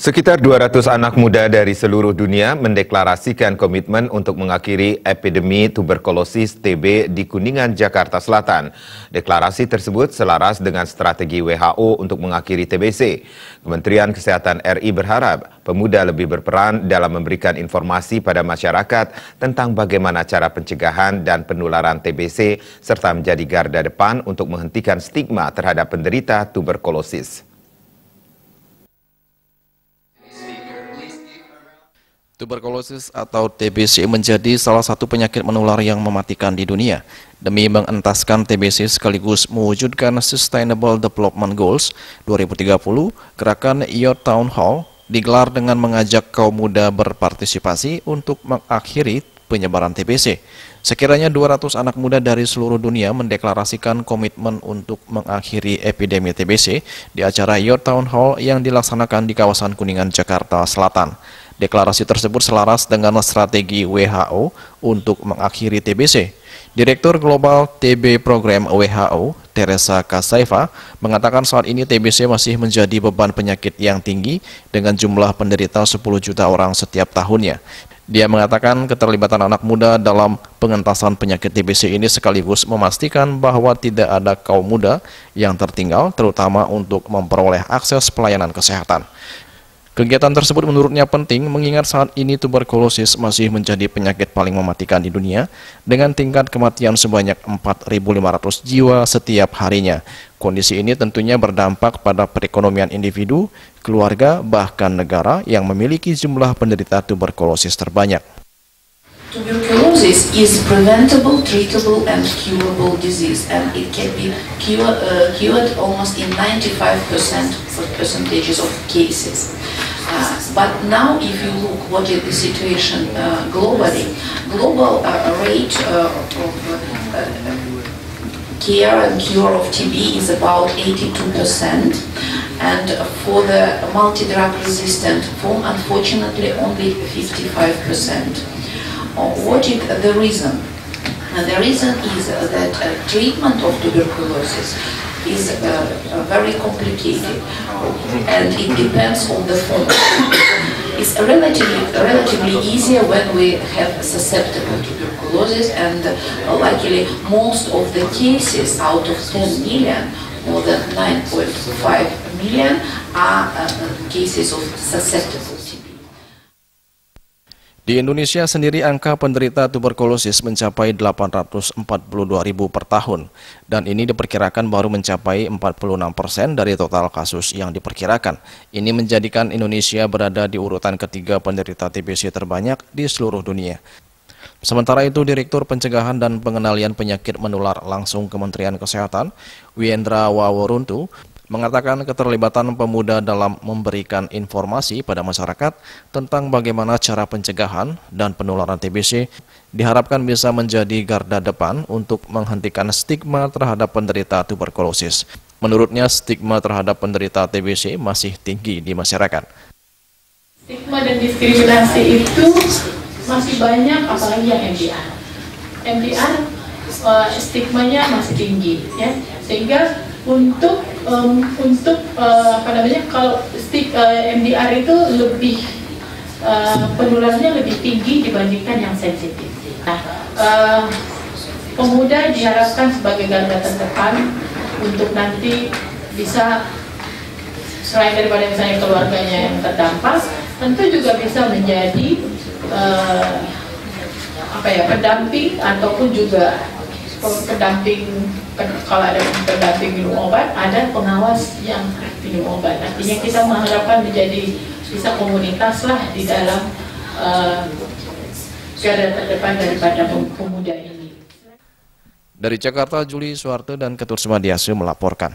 Sekitar 200 anak muda dari seluruh dunia mendeklarasikan komitmen untuk mengakhiri epidemi tuberkulosis TB di Kuningan, Jakarta Selatan. Deklarasi tersebut selaras dengan strategi WHO untuk mengakhiri TBC. Kementerian Kesehatan RI berharap pemuda lebih berperan dalam memberikan informasi pada masyarakat tentang bagaimana cara pencegahan dan penularan TBC serta menjadi garda depan untuk menghentikan stigma terhadap penderita tuberkulosis. Tuberkulosis atau TBC menjadi salah satu penyakit menular yang mematikan di dunia. Demi mengentaskan TBC sekaligus mewujudkan Sustainable Development Goals 2030, gerakan Your Town Hall digelar dengan mengajak kaum muda berpartisipasi untuk mengakhiri penyebaran TBC. Sekiranya 200 anak muda dari seluruh dunia mendeklarasikan komitmen untuk mengakhiri epidemi TBC di acara Your Town Hall yang dilaksanakan di kawasan Kuningan, Jakarta Selatan. Deklarasi tersebut selaras dengan strategi WHO untuk mengakhiri TBC. Direktur Global TB Program WHO, Teresa Kasaiva, mengatakan saat ini TBC masih menjadi beban penyakit yang tinggi dengan jumlah penderita 10 juta orang setiap tahunnya. Dia mengatakan keterlibatan anak muda dalam pengentasan penyakit TBC ini sekaligus memastikan bahwa tidak ada kaum muda yang tertinggal, terutama untuk memperoleh akses pelayanan kesehatan. Kegiatan tersebut menurutnya penting mengingat saat ini tuberkulosis masih menjadi penyakit paling mematikan di dunia dengan tingkat kematian sebanyak 4.500 jiwa setiap harinya. Kondisi ini tentunya berdampak pada perekonomian individu, keluarga, bahkan negara yang memiliki jumlah penderita tuberkulosis terbanyak. Tuberculosis is preventable, treatable, and curable disease, and it can be cured almost in 95% of cases. But now, if you look what is the situation globally, global rate of care and cure of TB is about 82%, and for the multi-drug resistant form, unfortunately, only 55%. What is the reason? The reason is that treatment of tuberculosis is very complicated, and it depends on the form. It's relatively easier when we have susceptible tuberculosis, and luckily most of the cases out of 10 million, more than 9.5 million are cases of susceptible TB. Di Indonesia sendiri angka penderita tuberkulosis mencapai 842.000 per tahun, dan ini diperkirakan baru mencapai 46% dari total kasus yang diperkirakan. Ini menjadikan Indonesia berada di urutan ketiga penderita TBC terbanyak di seluruh dunia. Sementara itu, Direktur Pencegahan dan Pengendalian Penyakit Menular langsung Kementerian Kesehatan, Wiendra Waworuntu, mengatakan keterlibatan pemuda dalam memberikan informasi pada masyarakat tentang bagaimana cara pencegahan dan penularan TBC diharapkan bisa menjadi garda depan untuk menghentikan stigma terhadap penderita tuberkulosis. Menurutnya, stigma terhadap penderita TBC masih tinggi di masyarakat. Stigma dan diskriminasi itu masih banyak, apalagi yang MDR. MDR stigmanya masih tinggi, ya, sehingga untuk kalau MDR itu lebih penularannya lebih tinggi dibandingkan yang sensitif. Nah, pemuda diharapkan sebagai garda terdepan untuk nanti bisa, selain daripada misalnya keluarganya yang terdampak, tentu juga bisa menjadi pendamping ataupun juga pendamping. Kalau ada pendamping minum obat, ada pengawas yang minum obat. Artinya kita mengharapkan menjadi bisa komunitas lah di dalam garda terdepan daripada pemuda ini. Dari Jakarta, Juli Suharto dan Ketut Sumadiasu melaporkan.